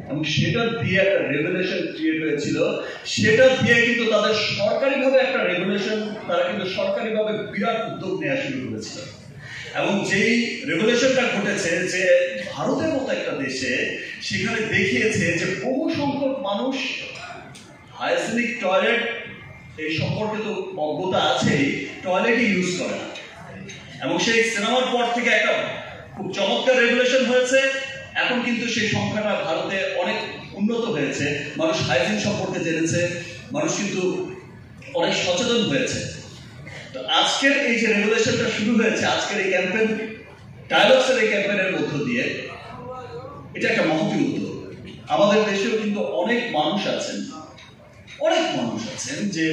এবং সেটা দিয়ে একটা রেগুলেশন ক্রিয়েট হয়েছিল, সেটা দিয়ে কিন্তু তাদের সরকারিভাবে একটা রেগুলেশন, তারা কিন্তু সরকারিভাবে বিরাট উদ্যোগ নেওয়া শুরু করেছিল। এবং যেই রেগুলেশনটা ঘটেছে যে ভারতের মতো একটা দেশে, সেখানে দেখিয়েছে যে বহু সংখ্যক মানুষ হাইজেনিক টয়লেট এই সম্পর্কে তো অজ্ঞতা আছেই, টয়লেটই ইউজ করে না। এবং সেই সিনেমার পর থেকে একটা খুব চমৎকার রেগুলেশন হয়েছে। এখন কিন্তু সেই সংখ্যাটা ভারতে অনেক উন্নত হয়েছে, মানুষ হাইজিন সম্পর্কে জেনেছে, মানুষ কিন্তু অনেক সচেতন হয়েছে। তো আজকের এই যে রেগুলেশনটা শুরু হয়েছে, আজকের এই ক্যাম্পেইন, ডায়ালগসের এই ক্যাম্পেইনের মধ্য দিয়ে, এটা একটা মহৎ উদ্যোগ। আমাদের দেশেও কিন্তু অনেক মানুষ আছেন যে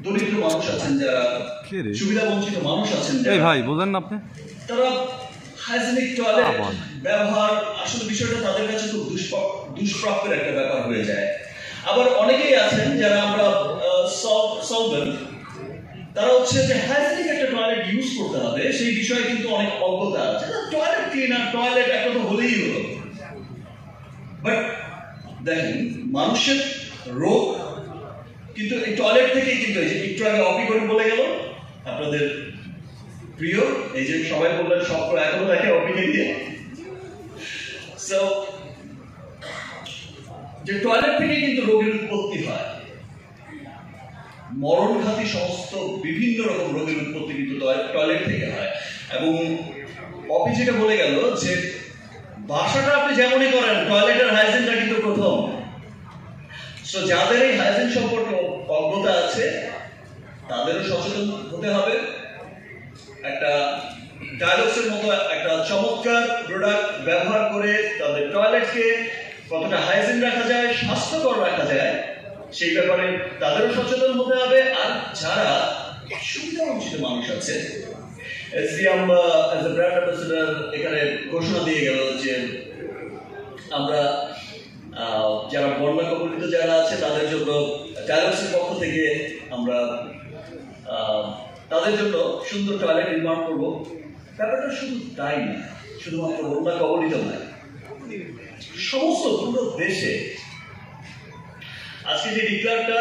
দরিদ্র মানুষ আছেন, যারা সুবিধা বঞ্চিত মানুষ আছেন, ভাই বোঝেন না আপনি, তারা হাইজেনিক টয়লেট ব্যবহার, আসলে বিষয়টা তাদের কাছে খুব দুষ্প্রাপ্যের একটা ব্যাপার হয়ে যায়। আবার অনেকেই আছেন যারা আমরা সলভেন্ট, তারা হচ্ছে যে হাইজেনিক একটা টয়লেট ইউজ করতে হবে সেই বিষয়ে কিন্তু অনেক অজ্ঞতা আছে। টয়লেট ক্লিনার, টয়লেট একটা তো হলেই হলো। বাট দেখেন, মানুষের রোগ কিন্তু এই টয়লেট থেকেই কিন্তু, এই যে একটু আগে অপিকরণ বলে গেল আপনাদের প্রিয়, এই যে সবাই বললেন সব এখনো দেখে অপিকে দিয়ে, সো যে টয়লেট থেকে কিন্তু রোগের উৎপত্তি হয়, মরণঘাতী সমস্ত বিভিন্ন রকম রোগের উৎপত্তি কিন্তু টয়লেট থেকে হয়। এবং অপি যেটা বলে গেল যে বাসাটা আপনি যেমনই করেন, টয়লেটের হাইজিনটা কিন্তু প্রথম। সো যাদের এই হাইজিন সম্পর্কে অজ্ঞতা আছে, তাদেরও সচেতন হতে হবে। একটা ডায়ালগসের মতো একটা চমৎকার প্রোডাক্ট ব্যবহার করে তাদের টয়লেটকে কতটা হাইজিন রাখা যায়, স্বাস্থ্যকর রাখা যায়, সেই ব্যাপারে তাদেরও সচেতন হতে হবে। আর যারা সুবিধা বঞ্চিত মানুষ আছে, SDM as a brand ambassador এখানে ঘোষণা দিয়ে গেল যে আমরা যারা বন্যা কবলিত যারা আছে তাদের জন্য ডায়ালগসের পক্ষ থেকে আমরা তাদের জন্য সুন্দর টয়লেট নির্মাণ করবো। ব্যাপারটা শুধু তাই না, শুধুমাত্র বন্যা কবলিত নয়, সমস্ত পুরো দেশে আজকে যে ডিক্লারটা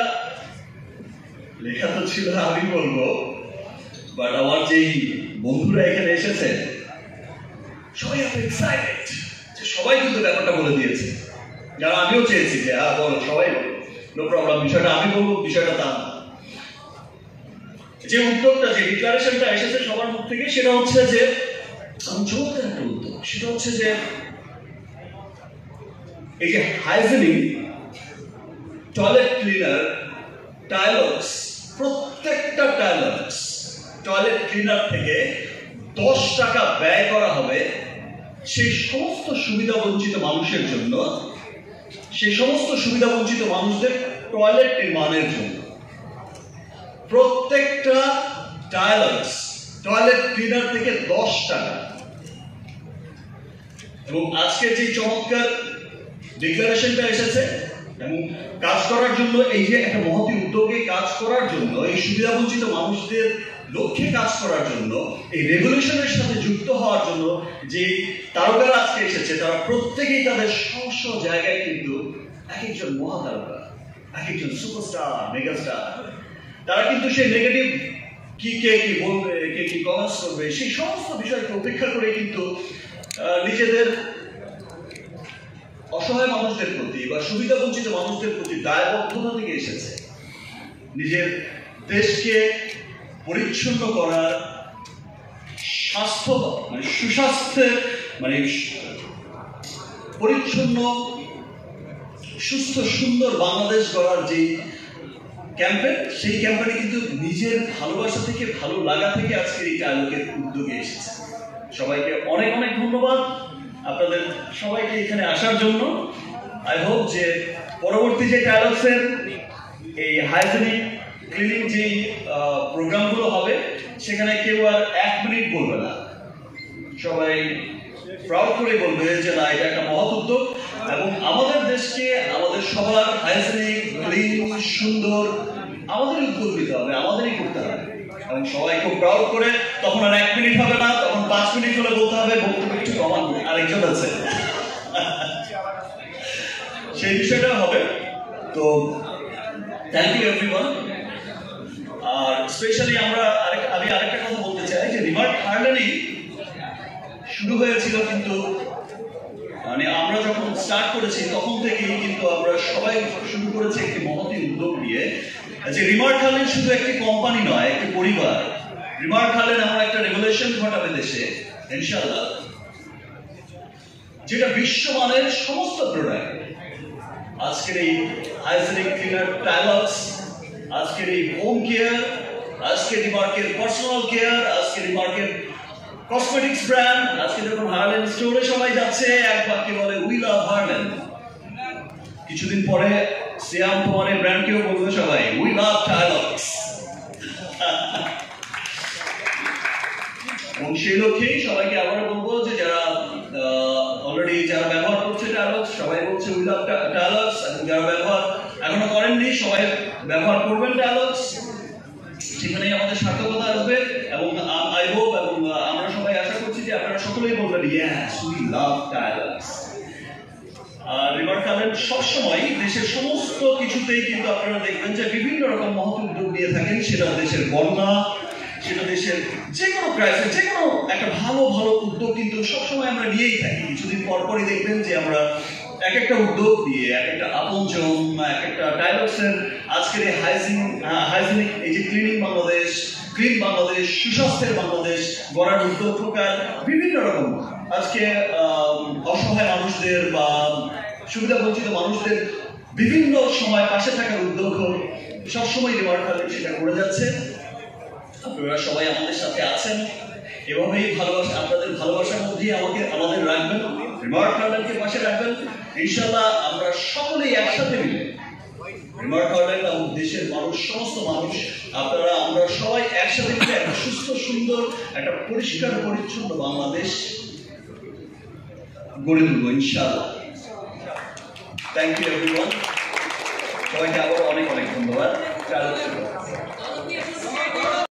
লেখা তো ছিল আমি বলবো, বাট আমার যেই বন্ধুরা এখানে এসেছে সবাই এত এক্সাইটেড যে সবাই কিন্তু ব্যাপারটা বলে দিয়েছে, যারা আমিও চেয়েছি যে হ্যাঁ বলো, সবাই বলো, নো প্রবলেম, বিষয়টা আমি বলবো, বিষয়টা তা না। যে উদ্যোগটা, যে ডিক্লারেশনটা এসেছে সবার মুখ থেকে, সেটা হচ্ছে যে চমৎকার একটা উদ্যোগ। সেটা হচ্ছে যে এই যে হাইজেনিক টয়লেট ক্লিনার ডায়ালগস, প্রত্যেকটা ডায়ালগস টয়লেট ক্লিনার থেকে 10 টাকা ব্যয় করা হবে সেই সমস্ত সুবিধা বঞ্চিত মানুষের জন্য, সেই সমস্ত সুবিধা বঞ্চিত মানুষদের টয়লেট নির্মাণের জন্য। প্রত্যেকটা ডায়ালগস টয়লেট ক্লিনার থেকে 10 টাকা। এবং আজকে যে চমৎকার ডিক্লারেশনটা এসেছে এবং কাজ করার জন্য, এই যে একটা মহতী উদ্যোগে কাজ করার জন্য, এই সুবিধা বঞ্চিত মানুষদের লক্ষ্যে কাজ করার জন্য, এই রেগুলেশনের সাথে যুক্ত হওয়ার জন্য যে তারকারা আজকে এসেছে, তারা প্রত্যেকেই তাদের স্ব জায়গায় কিন্তু এক একজন মহাতারকা, এক একজন সুপারস্টার, মেগাস্টার। তারা কিন্তু সেই নেগেটিভ কে কি বলবে, কে কি কমেন্টস করবে, সেই সমস্ত বিষয়কে উপেক্ষা করে কিন্তু নিজেদের অসহায় মানুষদের প্রতি বা সুবিধা বঞ্চিত মানুষদের প্রতি দায়বদ্ধতা থেকে এসেছে। নিজের দেশকে পরিচ্ছন্ন করার, স্বাস্থ্য মানে সুস্বাস্থ্যের মানে পরিচ্ছন্ন সুস্থ সুন্দর বাংলাদেশ গড়ার যে ক্যাম্পেইন, সেই ক্যাম্পেইনে কিন্তু নিজের ভালোবাসা থেকে, ভালো লাগা থেকে আজকের এই ডায়ালগের উদ্যোগে এসেছে। সবাইকে অনেক অনেক ধন্যবাদ আপনাদের সবাইকে এখানে আসার জন্য। আই হোপ যে পরবর্তী যে ডায়ালগসের এই হাইজেনিক ক্লিনিং যে প্রোগ্রামগুলো হবে, সেখানে কেউ আর 1 মিনিট বলবে না, সবাই প্রাউড করে বলবে যে না, এটা একটা মহৎ উদ্যোগ এবং আমাদের দেশকে আমাদের সবার হাইজেনিক, ক্লিন, সুন্দর আমাদেরই উদ্যোগ নিতে হবে, আমাদেরই করতে হবে। এবং সবাই খুব প্রাউড করে, তখন আর 1 মিনিট হবে না, তখন 5 মিনিট হলে বলতে হবে বক্তব্য একটু কমান, আরেকজন আছে। সেই বিষয়টা হবে। তো থ্যাংক ইউ এভরিওয়ান। আর স্পেশালি আমি আরেকটা কথা বলতে চাই যে রিমার্ক হার্লেনি শুরু হয়েছিল, কিন্তু মানে আমরা যখন স্টার্ট করেছি তখন থেকেই কিন্তু আমরা সবাই শুরু করেছি একটি মহতী উদ্যোগ নিয়ে, যে রিমার্ক হার্লেন শুধু একটি কোম্পানি নয়, একটি পরিবার। রিমার্ক হার্লেন আমরা একটা রেভলিউশন ঘটাবে দেশে ইনশাআল্লাহ, যেটা বিশ্বমানের সমস্ত প্রোডাক্ট, আজকের এই হাইজেনিক ক্লিনার টাইলক্স, আজকের এই হোম কেয়ার, আজকের রিমার্কের পার্সোনাল কেয়ার, আজকের রিমার্কের কসমেটিক্স ব্র্যান্ড, আজকে যখন হার্লেন স্টোরে সবাই যাচ্ছে এক বাক্যে বলে উই লাভ হার্লেন। কিছুদিন পরে সিয়াম তোমার এই ব্র্যান্ডকেও বলবে সবাই উই লাভ টাইলক্স। এবং সেই লক্ষ্যেই সবাইকে আবারও বলবো যে যারা অলরেডি যারা ব্যবহার করছে টাইলক্স, সবাই বলছে উই লাভ টাইলক্স, এবং যারা ব্যবহার এখনো করেননি সবাই ব্যবহার করবেন টাইলক্স। সেখানেই আমাদের সার্থকতা আসবে, এবং আই হোপ এবং আমরা সবাই আশা করছি যে আপনারা সকলেই বলবেন ইয়েস উই লাভ টাইলক্স। আর রিমার্ক হার্লেন সবসময় দেশের সমস্ত কিছুতেই কিন্তু আপনারা দেখবেন যে বিভিন্ন রকম মহৎ উদ্যোগ নিয়ে থাকেন, সেটা দেশের বন্যা, সেটা দেশের যে কোনো ক্রাইসিস, যে কোনো একটা ভালো ভালো উদ্যোগ কিন্তু সবসময় আমরা নিয়েই থাকি। কিছুদিন পরপরই দেখবেন যে আমরা এক একটা উদ্যোগ দিয়ে, এক একটা আপনজন, এক একটা টাইলক্সের আজকের এই হাইজিনিক এই যে ক্লিনিং বাংলাদেশ, ক্লিন বাংলাদেশ, সুস্বাস্থ্যের বাংলাদেশ গড়ার উদ্যোগ প্রকার বিভিন্ন রকম আজকে অসহায় মানুষদের বা সুবিধা বঞ্চিত মানুষদের বিভিন্ন সময় পাশে থাকার উদ্যোগ সবসময় রিমার্ক হার্লেন সেটা করে যাচ্ছে। আপনারা সবাই আমাদের সাথে আছেন, এভাবেই ভালোবাসা, আপনাদের ভালোবাসার মধ্যে আমাদের রাখবেন, রিমার্ক হার্লেনকে পাশে রাখবেন। ইনশাআল্লাহ আমরা সকলেই একসাথে মিলে রিমার্ক হার্লেন এবং দেশের মানুষ, সমস্ত মানুষ, আপনারা আমরা সবাই একসাথে মিলে একটা সুস্থ সুন্দর একটা পরিষ্কার পরিচ্ছন্ন বাংলাদেশ গড়ে তুলব ইনশাআল্লাহ। থ্যাংক ইউ এভরিওয়ান, সবাইকে আবার অনেক অনেক ধন্যবাদ।